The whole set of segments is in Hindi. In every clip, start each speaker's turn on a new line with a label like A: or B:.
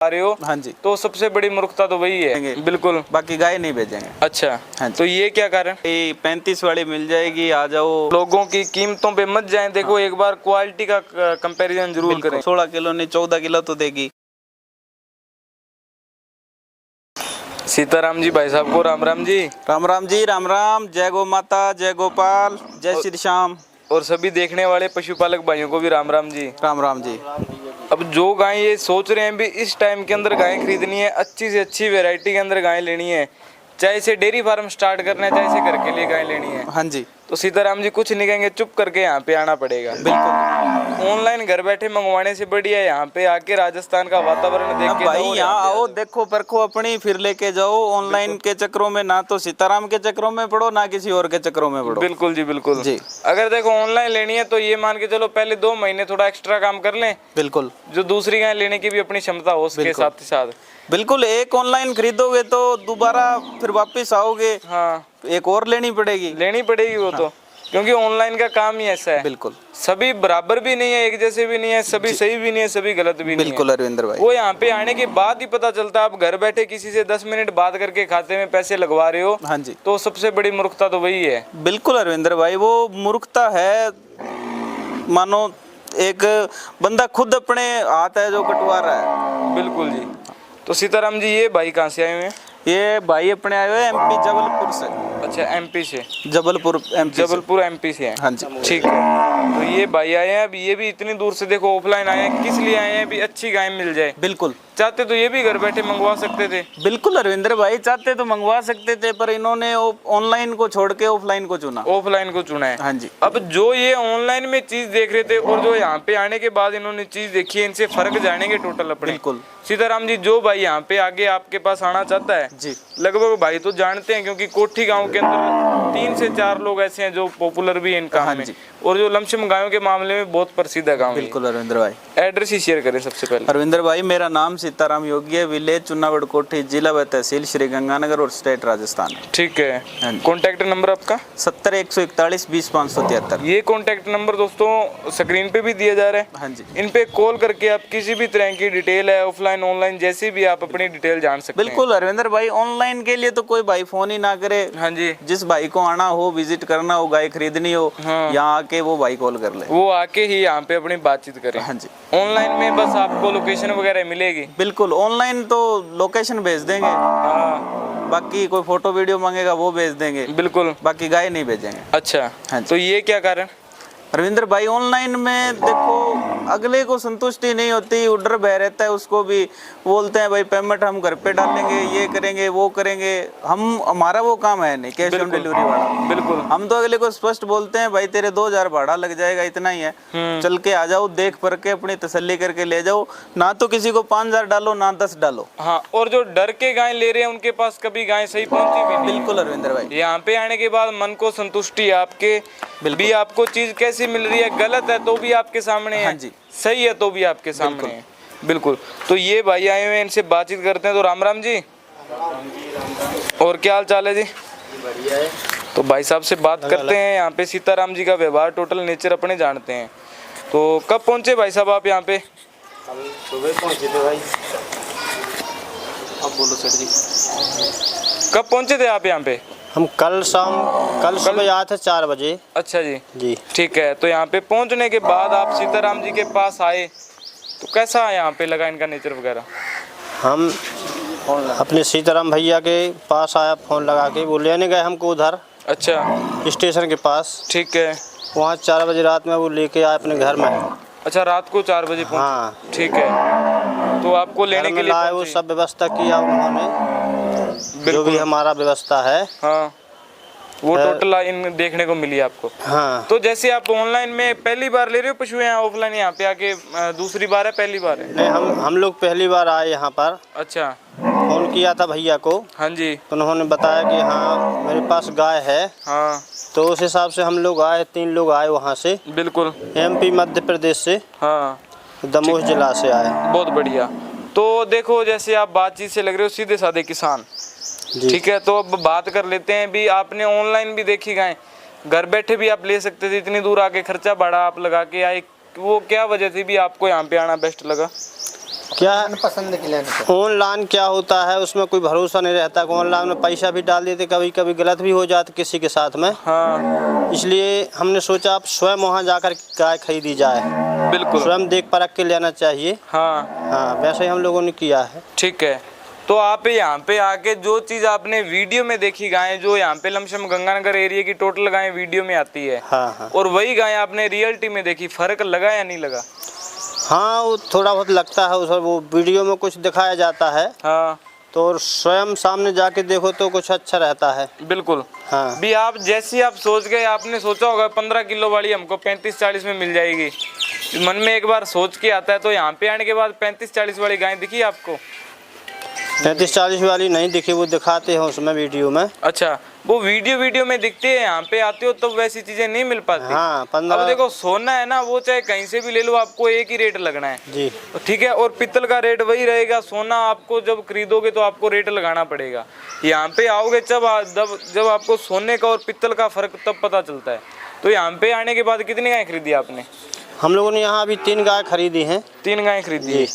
A: आ रहे हो।
B: हाँ जी।
A: तो सबसे बड़ी मूर्खता तो वही है। बिल्कुल।
B: बाकी गाय नहीं बेचेंगे।
A: अच्छा।
B: हाँ।
A: तो ये क्या कारण?
B: 35 वाली मिल जाएगी, आ जाओ।
A: लोगों की कीमतों पे मत जाएं। देखो हाँ। एक बार क्वालिटी का कंपैरिजन जरूर करें।
B: 16 किलो नहीं 14 किलो तो देगी।
A: सीताराम जी भाई साहब को राम राम जी।
B: राम राम जी, राम राम। जय गो माता, जय गोपाल, जय श्री श्याम।
A: और सभी देखने वाले पशुपालक भाइयों को भी राम राम जी।
B: राम राम जी।
A: अब जो गाय ये सोच रहे हैं भी इस टाइम के अंदर गाय खरीदनी है, अच्छी से अच्छी वैरायटी के अंदर गाय लेनी है, चाहे से डेयरी फार्म स्टार्ट करना है, चाहे से घर के लिए गाय लेनी है।
B: हाँ जी।
A: तो सीताराम जी कुछ नहीं कहेंगे, चुप करके यहाँ पे आना पड़ेगा।
B: बिल्कुल।
A: ऑनलाइन घर बैठे मंगवाने से बढ़िया यहाँ पे आके राजस्थान का वातावरण देख के
B: भाई यहाँ आओ, देखो परखो अपनी, फिर लेके जाओ। ऑनलाइन के चक्रों में ना तो सीताराम के चक्रों में पड़ो, ना किसी और के चक्रों में पड़ो।
A: बिल्कुल जी, बिल्कुल
B: जी।
A: अगर देखो ऑनलाइन लेनी है तो ये मान के चलो पहले 2 महीने थोड़ा एक्स्ट्रा काम कर लें।
B: बिल्कुल।
A: जो दूसरी गाय लेने की भी अपनी क्षमता हो उसके साथ ही साथ।
B: बिल्कुल। एक ऑनलाइन खरीदोगे तो दोबारा फिर वापस आओगे।
A: हाँ,
B: एक और लेनी पड़ेगी वो
A: तो क्योंकि ऑनलाइन का काम ही ऐसा है।
B: बिल्कुल।
A: सभी बराबर भी नहीं है, एक जैसे भी नहीं है, सभी सही भी नहीं है, सभी गलत भी नहीं है।
B: बिल्कुल अरविंदर भाई।
A: वो यहाँ पे आने के बाद ही पता चलता है। आप घर बैठे किसी से 10 मिनट बात करके खाते में पैसे लगवा रहे हो।
B: हाँ जी।
A: तो सबसे बड़ी मूर्खता तो वही है।
B: बिल्कुल अरविंदर भाई, वो मूर्खता है। मानो एक बंदा खुद अपने हाथ है जो कटवा रहा है।
A: बिल्कुल जी। तो सीताराम जी ये भाई कहाँ से आए हुए हैं?
B: ये भाई अपने आए हुए एमपी जबलपुर से।
A: अच्छा, एमपी से।
B: जबलपुर
A: एमपी से हैं।
B: हाँ जी।
A: ठीक है। तो ये भाई आए हैं, अब ये भी इतनी दूर से देखो ऑफलाइन आए हैं, किस लिए आए हैं? भी अच्छी गाय मिल जाए।
B: बिल्कुल।
A: चाहते तो ये भी घर बैठे मंगवा सकते थे।
B: बिल्कुल अरविंदर भाई, चाहते तो मंगवा सकते थे, पर इन्होंने ऑनलाइन को छोड़ के ऑफलाइन को चुना।
A: ऑफलाइन को चुना है।
B: हाँ जी।
A: अब जो ये ऑनलाइन में चीज देख रहे थे और जो यहाँ पे आने के बाद इन्होंने चीज देखी है, इनसे फर्क जानेंगे टोटल अपने।
B: बिल्कुल।
A: सीताराम जी, जो भाई यहाँ पे आगे आपके पास आना चाहता है
B: जी,
A: लगभग भाई तो जानते हैं, क्योंकि कोठी गांव के अंदर 3 से 4 लोग ऐसे हैं जो पॉपुलर भी हैं इन काम में, और जो लमसम गायों के मामले में बहुत प्रसिद्ध है गाँव।
B: बिल्कुल अरविंदर भाई।
A: एड्रेस ही शेयर करें सबसे पहले।
B: अरविंदर भाई, मेरा नाम सीताराम योगी है, विलेज चुनावड़ कोठी, जिला व तहसील श्री गंगानगर और स्टेट राजस्थान।
A: ठीक है। कॉन्टैक्ट नंबर आपका?
B: 70 141 20 573।
A: ये कॉन्टैक्ट नंबर दोस्तों स्क्रीन पे भी दिया जा रहा है।
B: हाँ जी।
A: इन पे कॉल करके आप किसी भी तरह की डिटेल है, ऑफलाइन ऑनलाइन जैसी भी आप अपनी डिटेल जान सकते हैं।
B: बिल्कुल अरविंदर भाई, ऑनलाइन के लिए तो कोई भाई फोन ही ना करे।
A: हाँ जी।
B: जिस भाई को आना हो, विजिट करना हो, गाय खरीदनी हो,
A: हाँ।
B: यहाँ आके वो भाई कॉल कर ले,
A: वो आके ही यहाँ पे अपनी बातचीत करें।
B: हाँ जी।
A: ऑनलाइन में बस आपको लोकेशन वगैरह मिलेगी।
B: बिल्कुल। ऑनलाइन तो लोकेशन भेज देंगे।
A: हाँ।
B: बाकी कोई फोटो वीडियो मांगेगा वो भेज देंगे।
A: बिल्कुल।
B: बाकी गाय नहीं भेजेंगे।
A: अच्छा।
B: हाँ।
A: तो ये क्या कारण?
B: रविंद्र भाई, ऑनलाइन में देखो अगले को संतुष्टि नहीं होती, उधर बह रहता है, उसको भी बोलते हैं भाई पेमेंट हम घर पे डालेंगे, ये करेंगे वो करेंगे। हमारा वो काम है नहीं कैश ऑन डिलीवरी वाला।
A: बिल्कुल।
B: हम तो अगले को स्पष्ट बोलते हैं भाई तेरे 2000 भाड़ा लग जाएगा, इतना ही है, चल के आ जाओ, देख पर के अपनी तसल्ली करके ले जाओ। ना तो किसी को 5000 डालो, ना 10 डालो।
A: हाँ, और जो डर के गाय ले रहे हैं उनके पास कभी गाय सही पहुंची भी नहीं।
B: बिल्कुल अरविंदर भाई।
A: यहाँ पे आने के बाद मन को संतुष्टि है आपके भी, आपको चीज कैसी मिल रही है, गलत है तो भी आपके सामने है।
B: हाँ जी।
A: सही है तो भी आपके सामने है। बिल्कुल। तो ये भाई आए हुए हैं, इनसे बातचीत करते हैं। तो राम राम जी। और क्या हाल चाल है जी?
C: बढ़िया है।
A: तो भाई साहब से बात करते हैं। यहाँ पे सीताराम जी का व्यवहार, टोटल नेचर अपने जानते हैं। तो कब पहुंचे भाई साहब आप यहाँ पे?
C: हम सुबह पहुंचे थे भाई।
B: अब बोलो सर जी।
A: कब पहुंचे थे आप यहाँ पे?
C: हम कल सुबह आए थे 4 बजे।
A: अच्छा जी।
C: जी।
A: ठीक है। तो यहाँ पे पहुंचने के बाद आप सीताराम जी के पास आए तो कैसा यहाँ पे लगा इनका नेचर वगैरह?
C: हम अपने सीताराम भैया के पास आया, फोन लगा के वो लेने गए हमको उधर।
A: अच्छा।
C: स्टेशन के पास।
A: ठीक है।
C: वहाँ 4 बजे रात में वो लेके आए अपने घर में।
A: अच्छा, रात को 4 बजे पहुंचे।
C: हाँ।
A: ठीक है। तो आपको लेने के लिए
C: लाए, वो सब व्यवस्था किया उन्होंने, जो भी हमारा व्यवस्था है।
A: हाँ, वो टोटल इन देखने को मिली आपको।
C: हाँ।
A: तो जैसे आप ऑनलाइन में पहली बार ले रहे हो पशु, यहाँ ऑफलाइन यहाँ पे आके दूसरी बार है, पहली बार है?
C: नहीं, हम लोग पहली बार आए यहाँ पर।
A: अच्छा।
C: फोन किया था भैया को।
A: हाँ जी।
C: तो उन्होंने बताया कि हाँ मेरे पास गाय है।
A: हाँ।
C: तो उस हिसाब से हम लोग आए, 3 लोग आए वहाँ से।
A: बिल्कुल।
C: एमपी मध्य प्रदेश से।
A: हाँ।
C: दमोह जिला से आए।
A: बहुत बढ़िया। तो देखो जैसे आप बातचीत से लग रहे हो सीधे साधे किसान। ठीक है। तो अब बात कर लेते हैं भी, आपने ऑनलाइन भी देखी गाय, घर बैठे भी आप ले सकते थे, इतनी दूर आके खर्चा भाड़ा आप लगा के आए, वो क्या वजह थी भी आपको यहाँ पे आना बेस्ट लगा?
C: क्या
D: पसंद के लेने
C: ऑनलाइन क्या होता है, उसमें कोई भरोसा नहीं रहता। ऑनलाइन में पैसा भी डाल देते, कभी कभी गलत भी हो जाता किसी के साथ में।
A: हाँ
C: इसलिए हमने सोचा आप स्वयं वहाँ जाकर गाय खरीदी जाए,
A: बिल्कुल।
C: स्वयं देख परख के लेना चाहिए।
A: हाँ
C: हाँ, वैसे ही हम लोगों ने किया है।
A: ठीक है। तो आप यहाँ पे आके जो चीज़ आपने वीडियो में देखी गाय, जो यहाँ पे लमसम गंगानगर एरिया की टोटल गाय वीडियो में आती है,
C: हाँ हाँ
A: और वही गाय आपने रियलिटी में देखी, फर्क लगा या नहीं लगा?
C: हाँ, वो थोड़ा बहुत लगता है उस, वो वीडियो में कुछ दिखाया जाता है
A: हाँ
C: तो स्वयं सामने जाके देखो तो कुछ अच्छा रहता है।
A: बिल्कुल।
C: हाँ
A: भी आप जैसी आप सोच गए, आपने सोचा होगा 15 किलो वाली हमको 35-40 में मिल जाएगी, मन में एक बार सोच के आता है, तो यहाँ पे आने के बाद 35-40 वाली गाय दिखी आपको?
C: 35-40 वाली नहीं दिखी, वो दिखाते हैं उसमें वीडियो में।
A: अच्छा, वो वीडियो में दिखती है, यहाँ पे आते हो तब वैसी चीजें नहीं मिल पाती।
C: हाँ,
A: अब
C: 15।
A: देखो सोना है ना, वो चाहे कहीं से भी ले लो, आपको एक ही रेट लगना है
C: जी
A: ठीक है, और पित्तल का रेट वही रहेगा। सोना आपको जब खरीदोगे तो आपको रेट लगाना पड़ेगा। यहाँ पे आओगे जब आपको सोने का और पित्तल का फर्क तब पता चलता है। तो यहाँ पे आने के बाद कितनी गाय खरीदी आपने?
C: हम लोगों ने यहाँ अभी 3 गाय खरीदी हैं।
A: 3 गाय खरीदी है,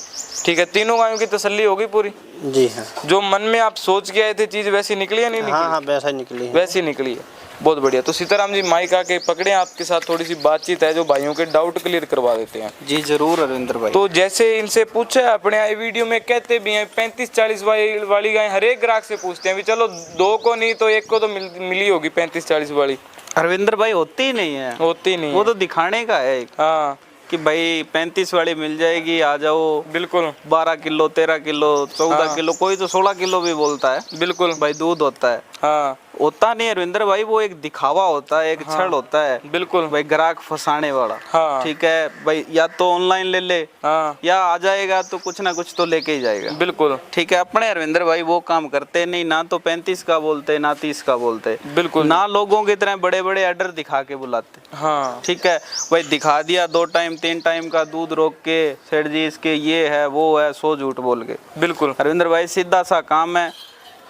A: ठीक है। तीनों गायों की तसल्ली होगी पूरी?
C: जी हाँ।
A: जो मन में आप सोच के आए थे चीज वैसी निकली या नहीं निकली?
C: हाँ हाँ, वैसा ही निकली है।
A: वैसी निकली है, बहुत बढ़िया। तो सीताराम जी माइक आके पकड़े, आपके साथ थोड़ी सी बातचीत है जो भाइयों के डाउट क्लियर करवा देते हैं।
B: जी जरूर अरविंदर भाई।
A: तो जैसे इनसे पूछा है अपने आई वीडियो में, कहते भी हैं 35-40 वाली गाय हर एक ग्राहक से पूछते हैं भी, चलो 2 को नहीं तो 1 को तो मिली होगी 35-40 वाली।
B: अरविंदर भाई होती ही नहीं है,
A: होती नहीं
B: वो
A: है।
B: तो दिखाने का है
A: हाँ
B: कि भाई 35 वाली मिल जाएगी, आ जाओ।
A: बिल्कुल
B: 12 किलो 13 किलो 14
A: हाँ।
B: किलो, कोई तो 16 किलो भी बोलता है
A: बिल्कुल
B: भाई दूध होता है।
A: हाँ
B: होता नहीं अरविंदर भाई, वो एक दिखावा होता है, एक छल होता है
A: बिल्कुल
B: भाई, ग्राहक फंसाने वाला।
A: हाँ
B: ठीक है भाई, या तो ऑनलाइन ले ले,
A: हाँ
B: या आ जाएगा तो कुछ ना कुछ तो लेके ही जाएगा।
A: बिल्कुल
B: ठीक है, अपने अरविंदर भाई वो काम करते नहीं, ना तो 35 का बोलते ना 30 का बोलते,
A: बिल्कुल
B: ना लोगों की तरह बड़े बड़े ऑर्डर दिखा के बुलाते।
A: हाँ
B: ठीक है भाई, दिखा दिया 2 टाइम 3 टाइम का दूध रोक के, सेठ जी इसके ये है वो है, 100 झूठ बोल के।
A: बिल्कुल
B: अरविंदर भाई सीधा सा काम है,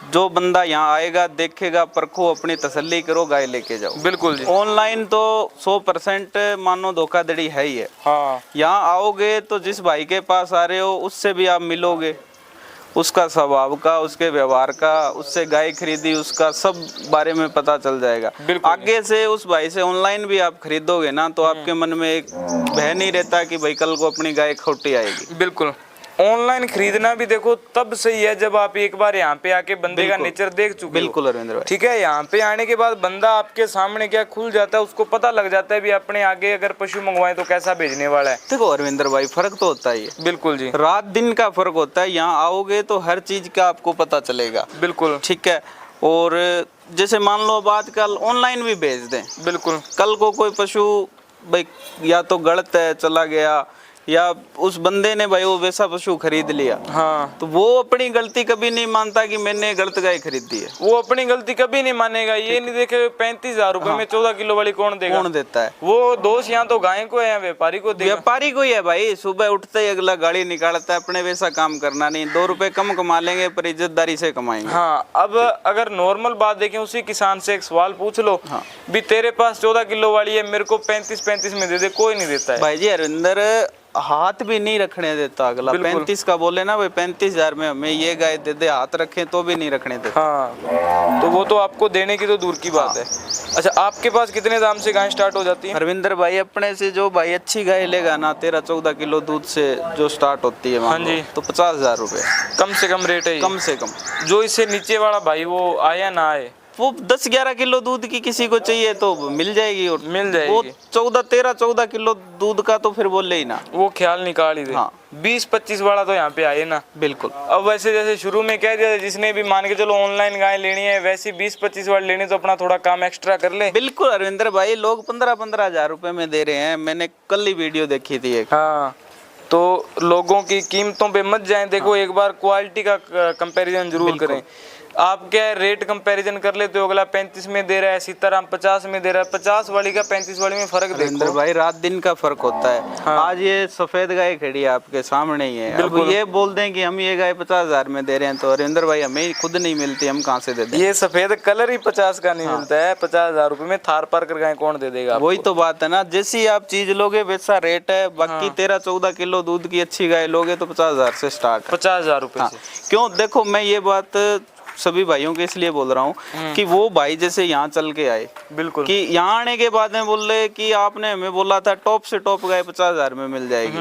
B: जो बंदा यहाँ आएगा देखेगा, परखो, अपनी तसल्ली करो, गाय लेके जाओ।
A: बिल्कुल जी।
B: ऑनलाइन तो 100% मानो धोखाधड़ी है ही है।
A: हाँ
B: यहाँ आओगे तो जिस भाई के पास आ रहे हो उससे भी आप मिलोगे, उसका स्वभाव का, उसके व्यवहार का, उससे गाय खरीदी उसका सब बारे में पता चल जाएगा।
A: बिल्कुल।
B: आगे से उस भाई से ऑनलाइन भी आप खरीदोगे ना तो आपके मन में एक भय नहीं रहता कि भाई कल को अपनी गाय खोटी आएगी।
A: बिल्कुल। ऑनलाइन खरीदना भी देखो तब सही है जब आप एक बार यहाँ पे आके बंदे का नेचर देख चुके हो।
B: बिल्कुल अरविंदर भाई।
A: ठीक है, यहाँ पे आने के बाद बंदा आपके सामने क्या खुल जाता है, उसको पता लग जाता है भी अपने आगे अगर पशु मंगवाए तो कैसा भेजने वाला है।
B: देखो अरविंदर भाई, फर्क तो होता ही है,
A: बिल्कुल जी।
B: रात दिन का फर्क होता है। यहाँ आओगे तो हर चीज का आपको पता चलेगा।
A: बिल्कुल
B: ठीक है, और जैसे मान लो अब आजकल ऑनलाइन भी भेज दें,
A: बिल्कुल
B: कल को कोई पशु भाई या तो गलत है चला गया, या उस बंदे ने भाई वो वैसा पशु खरीद लिया,
A: हाँ,
B: तो वो अपनी गलती कभी नहीं मानता कि मैंने गलत गाय खरीदी है।
A: वो अपनी गलती कभी नहीं मानेगा। ये नहीं देखे 35,000 रुपए में 14 किलो वाली कौन देगा?
B: कौन देता है?
A: वो दोष यहाँ तो गाय को है या व्यापारी को देगा?
B: व्यापारी को ही है भाई। सुबह उठते ही अगला गाड़ी निकालता है, अपने वैसा काम करना नहीं। 2 रुपए कम कमा लेंगे पर इज्जतदारी से कमाएंगे।
A: हाँ, अब अगर नॉर्मल बात देखें, उसी किसान से एक सवाल पूछ लो,
B: हाँ।
A: भी तेरे पास 14 किलो वाली है, मेरे को 35 में दे दे, कोई नहीं देता है
B: भाई जी अरविंदर, हाथ भी नहीं रखने देता अगला। 35 का बोले ना भाई 35,000 में हमें ये गाय दे दे, हाथ रखें तो भी नहीं रखने देता।
A: हाँ, तो वो तो आपको देने की तो दूर की बात है। अच्छा, आपके पास कितने दाम से गाय स्टार्ट हो जाती है?
B: अरविंदर भाई अपने से जो भाई अच्छी गाय लेगा ना, 13-14 किलो दूध से जो स्टार्ट होती है,
A: हाँ जी,
B: तो 50,000 रुपए
A: कम से कम रेट है।
B: कम से कम।
A: जो इससे नीचे वाला भाई वो आया ना आए,
B: वो 10-11 किलो दूध की किसी को चाहिए तो मिल जाएगी, और
A: मिल जाएगी।
B: वो 13-14 किलो दूध का तो फिर बोले ही ना,
A: वो ख्याल निकाल ही दे।
B: हाँ।
A: 20-25 वाला तो यहाँ पे आए ना।
B: बिल्कुल।
A: अब वैसे जैसे शुरू में कह दिया, जिसने भी मान के चलो ऑनलाइन गाय लेनी है, वैसे 20-25 वाली लेनी तो अपना थोड़ा काम एक्स्ट्रा कर ले।
B: बिल्कुल अरविंदर भाई, लोग 15-15 हजार रुपए में दे रहे हैं। मैंने कल ही वीडियो देखी थी एक।
A: हाँ, तो लोगों की कीमतों पे मत जाएं। देखो, एक बार क्वालिटी का कंपैरिजन जरूर करें। आप क्या है, रेट कंपैरिजन कर लेते हो, अगला 35 में दे रहा है, सीताराम 50 में दे रहा है, 50 वाली का 35 वाली में फर्क
B: हरिंदर
A: देखो।
B: भाई रात दिन का फर्क होता है।
A: हाँ।
B: आज ये सफेद गाय खड़ी है आपके सामने ही है, अब
A: बिल्कुल।
B: ये बोल दें कि हम ये गाय 50,000 में दे रहे हैं, तो हरिंदर भाई हमें खुद नहीं मिलती, हम कहाँ से दे दें?
A: ये सफेद कलर ही 50 का नहीं मिलता है, 50,000 रुपए में थार पार कर गाय कौन दे देगा आपको?
B: वही तो बात है ना, जैसी आप चीज लोगे वैसा रेट है। बाकी 13-14 किलो दूध की अच्छी गाय लोगे तो 50,000 से स्टार्ट है।
A: 50,000 रुपए
B: हाँ,
A: से।
B: क्यों? देखो मैं ये बात सभी भाइयों के इसलिए बोल रहा हूँ कि वो भाई जैसे यहाँ चल के आए,
A: बिल्कुल।
B: कि यहाँ आने के बाद में बोल रहे कि आपने हमें बोला था टॉप से टॉप गाय 50,000 में मिल जाएगी,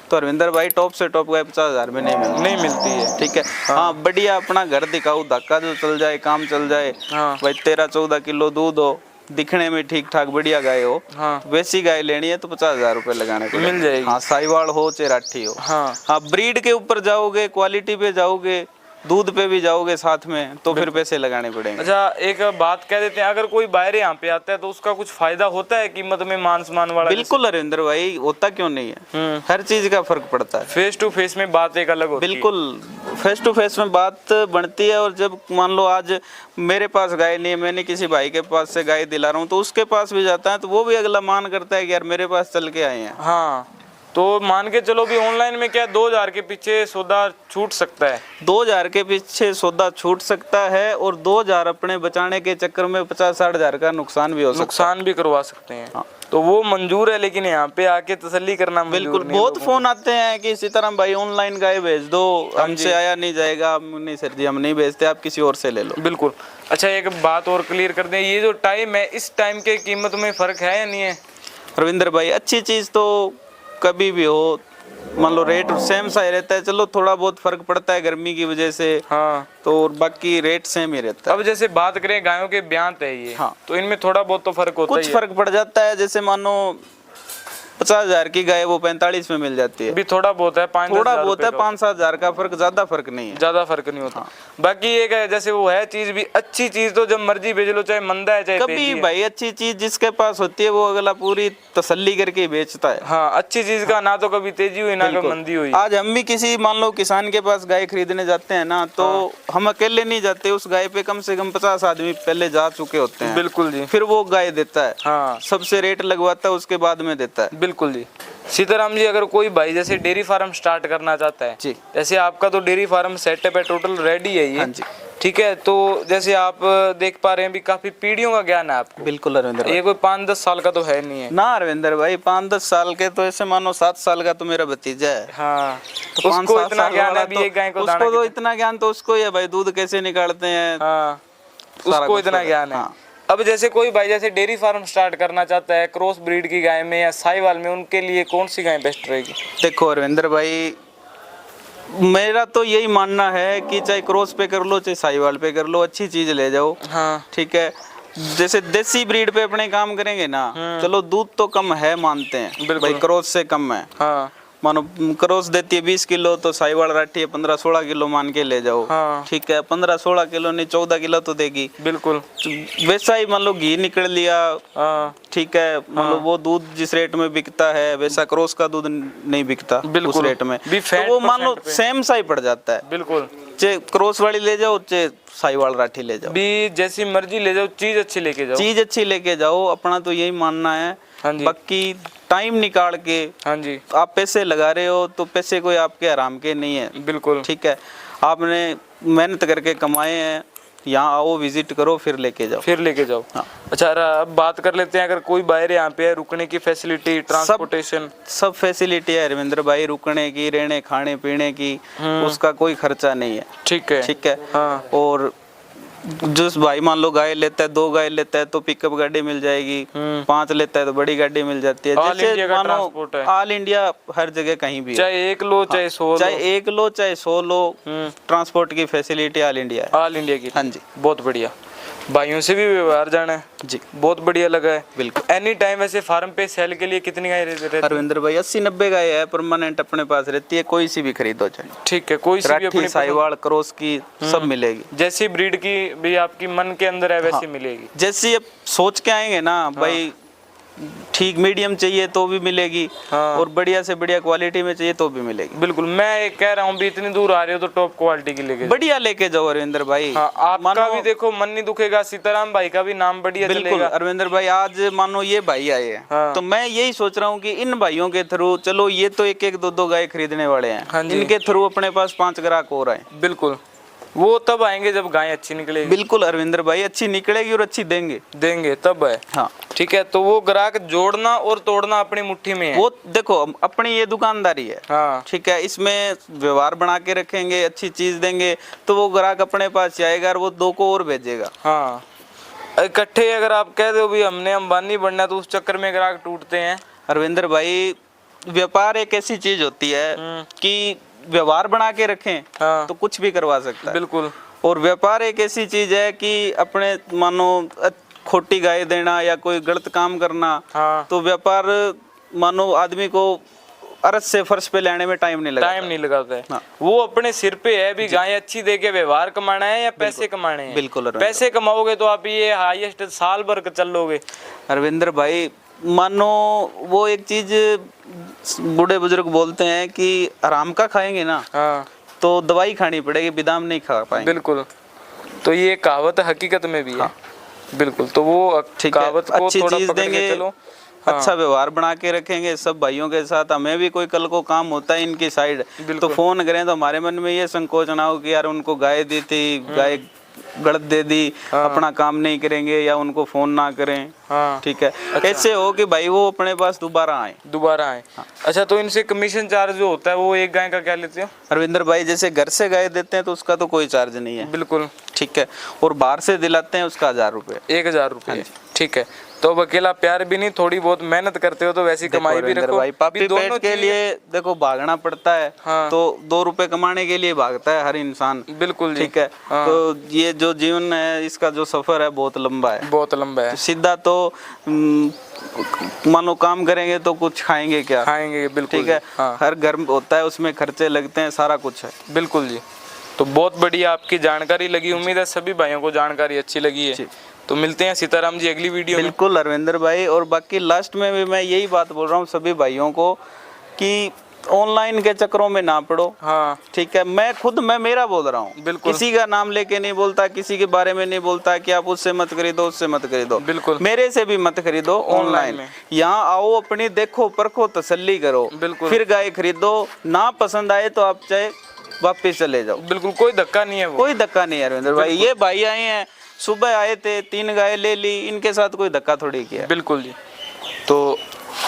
B: तो अरविंदर भाई टॉप से टॉप गाय 50,000 में नहीं मिलती है। ठीक है, हाँ बढ़िया अपना घर दिखाओ, धक्का जो चल जाए, काम चल जाए,
A: हाँ।
B: भाई 13-14 किलो दूध हो, दिखने में ठीक ठाक बढ़िया गाय हो,
A: हाँ।
B: वैसी गाय लेनी है तो 50,000 रुपए लगाने को
A: मिल जाएगी।
B: हाँ, साहिवाल हो चाहे राठी हो।
A: हाँ।
B: हाँ, ब्रीड के ऊपर जाओगे, क्वालिटी पे जाओगे, दूध पे भी जाओगे साथ में, तो फिर पैसे लगाने पड़ेंगे।
A: अच्छा, एक बात कह देते हैं, अगर कोई बाहर यहाँ पे आता है तो उसका कुछ फायदा होता है कीमत में, मान सम्मान वाला?
B: बिल्कुल हरिंदर भाई, होता क्यों नहीं है, हर चीज का फर्क पड़ता है।
A: फेस टू फेस में बात एक अलग होती है।
B: बिल्कुल फेस टू फेस में बात बनती है। और जब मान लो आज मेरे पास गाय नहीं है, मैंने किसी भाई के पास से गाय दिला रहा हूँ, तो उसके पास भी जाता है तो वो भी अगला मान करता है कि यार मेरे पास चल के आए हैं।
A: हाँ, तो मान के चलो भी ऑनलाइन में क्या 2,000 के पीछे सौदा छूट सकता है?
B: 2,000 के पीछे सौदा छूट सकता है, और 2,000 अपने बचाने के चक्कर में 50-60 हजार का नुकसान भी हो सकता है।
A: नुकसान भी करवा सकते हैं।
B: हाँ।
A: तो वो मंजूर है, लेकिन यहाँ पे आके तसल्ली करना मंजूर
B: बिल्कुल।
A: नहीं है
B: बहुत
A: लोगों
B: फोन आते हैं कि सीताराम भाई ऑनलाइन गाय भेज दो, हमसे आया नहीं जाएगा। नहीं सर जी, हम नहीं भेजते, आप किसी और से ले लो।
A: को। बिल्कुल। अच्छा, एक बात और क्लियर कर दें, ये जो टाइम है, इस टाइम के कीमत में फर्क है या नहीं है?
B: रविंद्र भाई, अच्छी चीज तो कभी भी हो, मान लो रेट सेम सा ही रहता है, चलो थोड़ा बहुत फर्क पड़ता है गर्मी की वजह से,
A: हाँ।
B: तो और बाकी रेट सेम ही रहता है।
A: अब जैसे बात करें गायों के ब्यांत है ये,
B: हाँ।
A: तो इनमें थोड़ा बहुत तो फर्क होता
B: कुछ
A: ही
B: फर्क पड़ जाता है, जैसे मानो 50,000 की गाय वो 45 में मिल जाती है।
A: भी थोड़ा बहुत है, 5-10
B: थोड़ा
A: हजार
B: बहुत है,
A: रुपए का।
B: 5-7 हजार का फर्क, ज्यादा फर्क नहीं है।
A: ज्यादा फर्क नहीं होता। बाकी एक है, जैसे वो है चीज भी अच्छी चीज, तो जब मर्जी भेज लो, चाहे मंदा है चाहे तेजी
B: कभी
A: है।
B: भाई अच्छी चीज जिसके पास होती है वो अगला पूरी तसल्ली करके ही बेचता है।
A: हाँ, अच्छी चीज का ना तो कभी तेजी हुई ना कभी मंदी हुई।
B: आज हम भी किसी मान लो किसान के पास गाय खरीदने जाते हैं ना, तो हम अकेले नहीं जाते, उस गाय पे कम से कम 50 आदमी पहले जा चुके होते हैं।
A: बिल्कुल जी।
B: फिर वो गाय देता है,
A: हाँ,
B: सबसे रेट लगवाता है, उसके बाद में देता है।
A: बिल्कुल जी। सीताराम जी, अगर कोई भाई जैसे डेयरी फार्म स्टार्ट करना चाहता है,
B: जी।
A: जैसे आपका तो डेयरी फार्म सेटअप है, टोटल रेडी है ये।
B: हाँ जी।
A: ठीक है, तो जैसे आप देख पा रहे हैं भी काफी पीढ़ियों का ज्ञान है आपको।
B: बिल्कुल अरविंदर
A: ये कोई 5-10 साल का तो है नहीं है
B: ना अरविंदर भाई, 5-10 साल के तो ऐसे मानो 7 साल का तो मेरा भतीजा है।
A: हाँ,
B: तो
A: उसको इतना ज्ञान है भी एक गाय को दाना
B: उसको तो
A: कितना-
B: इतना ज्ञान तो उसको ही है भाई, दूध कैसे निकालते हैं।
A: हाँ,
B: सारा
A: उसको
B: कुछ
A: इतना
B: पता
A: ज्ञान है।
B: हाँ।
A: अब जैसे कोई भाई जैसे डेयरी फार्म स्टार्ट करना चाहता है, क्रॉस ब्रीड की गाय में या साहिवाल में, उनके लिए कौन सी गाय बेस्ट रहेगी?
B: देखो अरविंदर भाई, मेरा तो यही मानना है कि चाहे क्रॉस पे कर लो चाहे साहिवाल पे कर लो, अच्छी चीज ले जाओ।
A: हाँ,
B: ठीक है, जैसे देसी ब्रीड पे अपने काम करेंगे ना, चलो दूध तो कम है मानते हैं
A: बिल्कुल।
B: भाई, क्रॉस से कम है।
A: हाँ,
B: मानो क्रॉस देती है 20 किलो, तो साहिवाल राठी है 15-16 किलो मान के ले जाओ।
A: हाँ।
B: ठीक है, 15-16 किलो नहीं 14 किलो तो देगी।
A: बिल्कुल।
B: वैसा ही मान लो घी निकल लिया,
A: हाँ,
B: ठीक है, मान लो वो दूध जिस रेट में बिकता है वैसा क्रॉस का दूध नहीं बिकता उस
A: बिल्कुल।
B: रेट में,
A: भी
B: तो
A: फैट
B: वो मान लो
A: परसेंट पे।
B: सेम सा ही पड़ जाता है।
A: बिल्कुल।
B: चाहे क्रॉस वाली ले जाओ चाहे साहिवाल राठी ले जाओ,
A: भी जैसी मर्जी ले जाओ, चीज अच्छी लेके जाओ।
B: चीज अच्छी लेके जाओ, अपना तो यही मानना है।
A: हाँ जी।
B: बाकी टाइम निकाल के
A: हाँ जी,
B: आप पैसे लगा रहे हो तो पैसे कोई आपके आराम के नहीं है।
A: बिल्कुल।
B: ठीक है, आपने मेहनत करके कमाए हैं, यहाँ आओ, विजिट करो, फिर लेके जाओ।
A: फिर लेके जाओ।
B: हाँ।
A: अच्छा, अब बात कर लेते हैं, अगर कोई बाहर यहाँ पे है, रुकने की फैसिलिटी, ट्रांसपोर्टेशन?
B: सब फैसिलिटी है रविंद्र भाई, रुकने की, रहने खाने पीने की, उसका कोई खर्चा नहीं है।
A: ठीक है।
B: ठीक है।
A: हाँ।
B: और जिस भाई मान लो गाय लेता है, 2 गाय लेता है तो पिकअप गाड़ी मिल जाएगी, 5 लेता है तो बड़ी गाड़ी मिल जाती है।
A: ऑल इंडिया का ट्रांसपोर्ट है।
B: ऑल इंडिया हर जगह कहीं भी है।
A: चाहे 1 लो चाहे 100 लो।
B: चाहे 1 लो चाहे 100 लो, ट्रांसपोर्ट की फैसिलिटी ऑल इंडिया है।
A: ऑल इंडिया की।
B: हाँ जी।
A: बहुत बढ़िया। भाइयों से भी व्यवहार जाना है
B: जी,
A: बहुत बढ़िया लगा है।
B: बिल्कुल।
A: एनी टाइम वैसे फार्म पे सेल के लिए कितनी गाय रहती है?
B: रविंद्र भाई 80-90 गाय है परमानेंट अपने पास रहती है, कोई सी भी खरीदो चाहे,
A: ठीक है, कोई सी भी अपनी
B: राठी
A: पसंद-
B: साहिवाल क्रॉस की सब मिलेगी।
A: जैसी ब्रीड की भी आपकी मन के अंदर है वैसी मिलेगी।
B: जैसी अब सोच के आएंगे ना भाई, ठीक मीडियम चाहिए तो भी मिलेगी,
A: हाँ।
B: और बढ़िया से बढ़िया क्वालिटी में चाहिए तो भी मिलेगी।
A: बिल्कुल, मैं एक कह रहा हूँ भी इतनी दूर आ रहे हो तो टॉप क्वालिटी की लेके
B: बढ़िया लेके जाओ अरविंदर भाई।
A: हाँ, आपका भी देखो मन नहीं दुखेगा, सीताराम भाई का भी नाम बढ़िया
B: बिल्कुल
A: चलेगा।
B: अरविंदर भाई, आज मानो ये भाई आए हैं,
A: हाँ।
B: तो मैं यही सोच रहा हूँ कि इन भाइयों के थ्रू, चलो ये तो एक एक दो दो गाय खरीदने वाले हैं,
A: हाँ जी।
B: इनके थ्रू अपने पास 5 ग्राहक और आए।
A: बिल्कुल, वो तब आएंगे जब गाय अच्छी निकलेगी।
B: बिल्कुल अरविंदर भाई, अच्छी निकलेगी और अच्छी
A: देंगे तब है।
B: हाँ
A: ठीक है, तो वो ग्राहक जोड़ना और तोड़ना अपनी मुट्ठी में है।
B: वो देखो अपनी ये दुकानदारी है,
A: हाँ
B: ठीक है, इसमें व्यवहार बना के रखेंगे, अच्छी चीज देंगे तो वो ग्राहक अपने पास आएगा और वो 2 को और भेजेगा।
A: हाँ, इकट्ठे अगर आप कह दो भी हमने अंबानी बनना है, तो उस चक्कर में ग्राहक टूटते हैं।
B: अरविंदर भाई, व्यापार एक ऐसी चीज होती है कि व्यवहार बना के रखें
A: हाँ।
B: तो कुछ भी करवा सकता है।
A: बिल्कुल,
B: और व्यापार एक ऐसी चीज है कि अपने मानो खोटी गाय देना या कोई गलत काम करना,
A: हाँ।
B: तो व्यापार मानो आदमी को अरज से फर्श पे लाने में टाइम नहीं लगाता है।
A: है। वो अपने सिर पे है भी गाय अच्छी दे के व्यवहार कमाना है या पैसे कमाने हैं।
B: बिल्कुल
A: पैसे कमाओगे तो आप ये हाईएस्ट साल भर चल लोगे।
B: अरविंदर भाई, मानो वो एक चीज बूढ़े बुजुर्ग बोलते हैं कि आराम का खाएंगे ना,
A: हाँ
B: तो दवाई खानी पड़ेगी, बादाम नहीं खा पाएंगे।
A: बिल्कुल, तो ये कहावत हकीकत में भी है। बिल्कुल, तो वो
B: ठीक है,
A: कहावत को
B: अच्छी
A: थोड़ा
B: चीज
A: पकड़ के
B: देंगे,
A: चलो।
B: अच्छा व्यवहार बना के रखेंगे सब भाइयों के साथ। हमें भी कोई कल को काम होता है इनकी साइड, तो फोन करें तो हमारे मन में ये संकोच ना हो कि यार उनको गाय दी थी, गाय गलत दे दी, अपना काम नहीं करेंगे या उनको फोन ना करें।
A: हाँ
B: ठीक है, ऐसे हो कि भाई वो अपने पास दोबारा आए।
A: अच्छा, तो इनसे कमीशन चार्ज जो होता है वो एक गाय का क्या लेते हो?
B: अरविंदर भाई, जैसे घर से गाय देते हैं तो उसका तो कोई चार्ज नहीं है।
A: बिल्कुल,
B: ठीक है, और बाहर से दिलाते हैं उसका 1000 रुपये।
A: 1000 रुपये। ठीक है, तो अब अकेला प्यार भी नहीं, थोड़ी बहुत मेहनत करते हो तो वैसी कमाई भी रखो
B: भाई। पापी
A: दोनों
B: पेट के लिए देखो भागना पड़ता है।
A: हाँ।
B: तो 2 रुपए कमाने के लिए भागता है हर इंसान।
A: बिल्कुल जी।
B: ठीक है।
A: हाँ।
B: तो ये जो जीवन है, इसका जो सफर है बहुत लंबा है।
A: बहुत लंबा है।
B: तो सीधा तो मानो काम करेंगे तो कुछ खाएंगे क्या?
A: खाएंगे, बिल्कुल।
B: ठीक है।
A: हाँ।
B: हर घर होता है, उसमें खर्चे लगते हैं, सारा कुछ है।
A: बिल्कुल जी। तो बहुत बढ़िया आपकी जानकारी लगी, उम्मीद है सभी भाइयों को जानकारी अच्छी लगी है। तो मिलते हैं सीताराम जी अगली वीडियो में।
B: बिल्कुल अरविंदर भाई, और बाकी लास्ट में भी मैं यही बात बोल रहा हूँ सभी भाइयों को कि ऑनलाइन के चक्करों में ना पड़ो।
A: हाँ
B: ठीक है, मैं मेरा बोल रहा हूँ,
A: बिल्कुल।
B: किसी का नाम लेके नहीं बोलता, किसी के बारे में नहीं बोलता कि आप उससे मत खरीदो, उससे मत खरीदो।
A: बिल्कुल।
B: मेरे से भी मत खरीदो ऑनलाइन
A: में।
B: यहाँ आओ, अपनी देखो परखो, तसल्ली करो,
A: बिल्कुल।
B: फिर गाय खरीदो। ना पसंद आए तो आप चाहे वापिस चले जाओ।
A: बिल्कुल, कोई धक्का नहीं है वो।
B: कोई धक्का नहीं है अरविंदर भाई। ये भाई आए हैं, सुबह आए थे, 3 गाय ले ली, इनके साथ कोई धक्का थोड़ी किया।
A: बिल्कुल जी। तो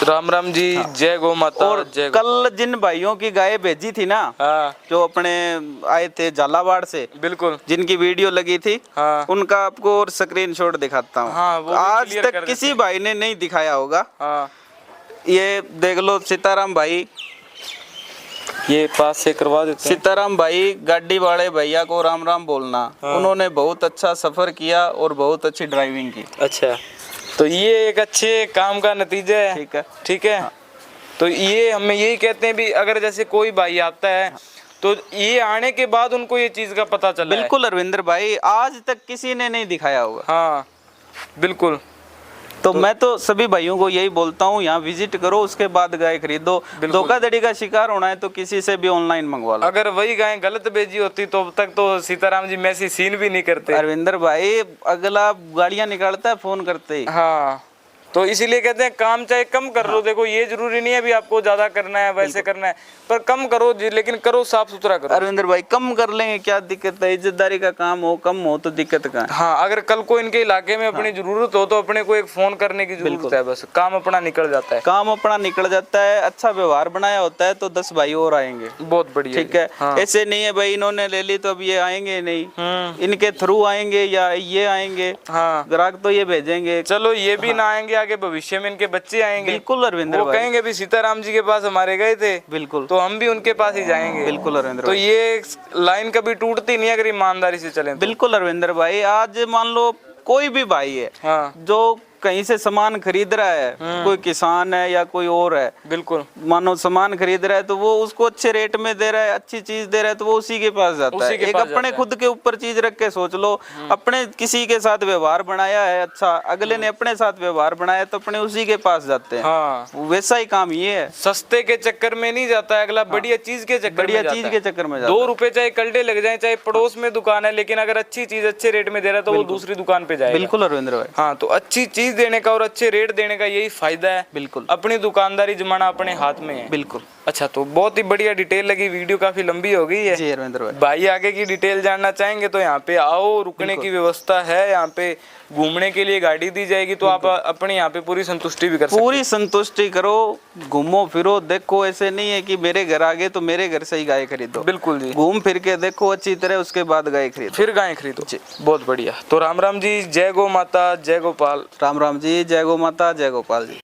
A: राम राम जी। हाँ। जय गौ माता।
B: और
A: जय
B: कल जिन भाइयों की गाय भेजी थी ना,
A: हाँ।
B: जो अपने आए थे झालावाड़ से,
A: बिल्कुल,
B: जिनकी वीडियो लगी थी,
A: हाँ।
B: उनका आपको और स्क्रीनशॉट दिखाता हूँ।
A: हाँ, वो भी
B: आज
A: क्लियर
B: तक
A: कर
B: किसी भाई ने नहीं दिखाया होगा।
A: हाँ।
B: ये देख लो, सीताराम भाई,
A: ये पास से करवा देते हैं।
B: सीताराम भाई गाड़ी वाले भैया को राम राम बोलना।
A: हाँ।
B: उन्होंने बहुत अच्छा सफर किया और बहुत अच्छी ड्राइविंग की।
A: अच्छा, तो ये एक अच्छे काम का नतीजा है।
B: ठीक है।
A: ठीक है। हाँ। तो ये हमें यही कहते हैं भी अगर जैसे कोई भाई आता है तो ये आने के बाद उनको ये चीज का पता चला है।
B: बिल्कुल अरविंदर भाई, आज तक किसी ने नहीं दिखाया होगा।
A: हाँ बिल्कुल।
B: तो मैं तो सभी भाइयों को यही बोलता हूँ, यहाँ विजिट करो, उसके बाद गाय खरीदो। धोखाधड़ी का शिकार होना है तो किसी से भी ऑनलाइन मंगवा लो।
A: अगर वही गाय गलत भेजी होती तो अब तक तो सीताराम जी मैसी सीन भी नहीं करते।
B: अरविंदर भाई, अगला गाड़ियाँ निकालता है फोन करते ही।
A: हाँ, तो इसीलिए कहते हैं काम चाहे कम कर लो। देखो ये जरूरी नहीं है भी आपको ज्यादा करना है, वैसे करना है, पर कम करो जी, लेकिन करो साफ सुथरा करो।
B: अरविंदर भाई, कम कर लेंगे, क्या दिक्कत है? इज्जतदारी का काम हो, कम हो तो दिक्कत का है।
A: हाँ, अगर कल को इनके इलाके में अपनी जरूरत हो तो अपने को एक फोन करने की जरूरत है, बस काम अपना निकल जाता है।
B: काम अपना निकल जाता है। अच्छा व्यवहार बनाया होता है तो 10 भाई और आएंगे।
A: बहुत बढ़िया।
B: ठीक है।
A: हाँ।
B: ऐसे नहीं है भाई इन्होंने ले ली तो अब ये आएंगे नहीं, इनके थ्रू आएंगे या ये आएंगे।
A: हाँ,
B: ग्राहक तो ये भेजेंगे।
A: चलो ये भी ना आएंगे, आगे भविष्य में इनके बच्चे आएंगे।
B: बिल्कुल अरविंदर
A: वो
B: भाई,
A: कहेंगे भी सीताराम जी के पास हमारे गए थे,
B: बिल्कुल,
A: तो हम भी उनके पास ही जाएंगे।
B: बिल्कुल अरविंदर
A: तो
B: भाई,
A: ये लाइन कभी टूटती नहीं अगर ईमानदारी से चलें तो।
B: बिल्कुल अरविंदर भाई। आज मान लो कोई भी भाई है
A: हाँ,
B: जो कहीं से सामान खरीद रहा है, कोई किसान है या कोई और है,
A: बिल्कुल
B: मानो सामान खरीद रहा है तो वो उसको अच्छे रेट में दे रहा है, अच्छी चीज दे रहा है, तो वो उसी के पास जाता है। एक अपने खुद के ऊपर चीज रख के सोच लो, अपने किसी के साथ व्यवहार बनाया है अच्छा, अगले ने अपने साथ व्यवहार बनाया तो अपने उसी के पास जाते हैं।
A: हाँ,
B: वैसा ही काम ये है,
A: सस्ते के चक्कर में नहीं जाता है अगला, बढ़िया चीज के चक्कर
B: बढ़िया
A: में जाता
B: चीज
A: है।
B: के चक्कर में जाता
A: 2 रुपए चाहे कल्टे लग जाए, चाहे पड़ोस में दुकान है, लेकिन अगर अच्छी चीज अच्छे रेट में दे रहा है तो वो दूसरी दुकान पे
B: है।
A: जाएगा।
B: बिल्कुल अरविंद्र भाई,
A: हाँ, तो अच्छी चीज देने का और अच्छे रेट देने का यही फायदा है।
B: बिल्कुल
A: अपनी दुकानदारी जमाना अपने हाथ में है।
B: बिल्कुल।
A: अच्छा, तो बहुत ही बढ़िया डिटेल लगी, वीडियो काफी लंबी हो गई है।
B: जी अरविंद्र भाई,
A: भाई आगे की डिटेल जानना चाहेंगे तो यहाँ पे आओ, रुकने की व्यवस्था है, यहाँ पे घूमने के लिए गाड़ी दी जाएगी, तो आप अपने यहाँ पे पूरी संतुष्टि भी कर सकते
B: पूरी संतुष्टि करो, घूमो फिरो, देखो ऐसे नहीं है कि मेरे घर आ गए तो मेरे घर से ही गाय खरीदो।
A: बिल्कुल जी,
B: घूम फिर के देखो अच्छी तरह, उसके बाद गाय खरीदो,
A: फिर गाय खरीदो। बहुत बढ़िया। तो राम राम जी, जय गौ माता, जय गोपाल।
B: राम राम जी, जय गौ माता, जय गोपाल जी।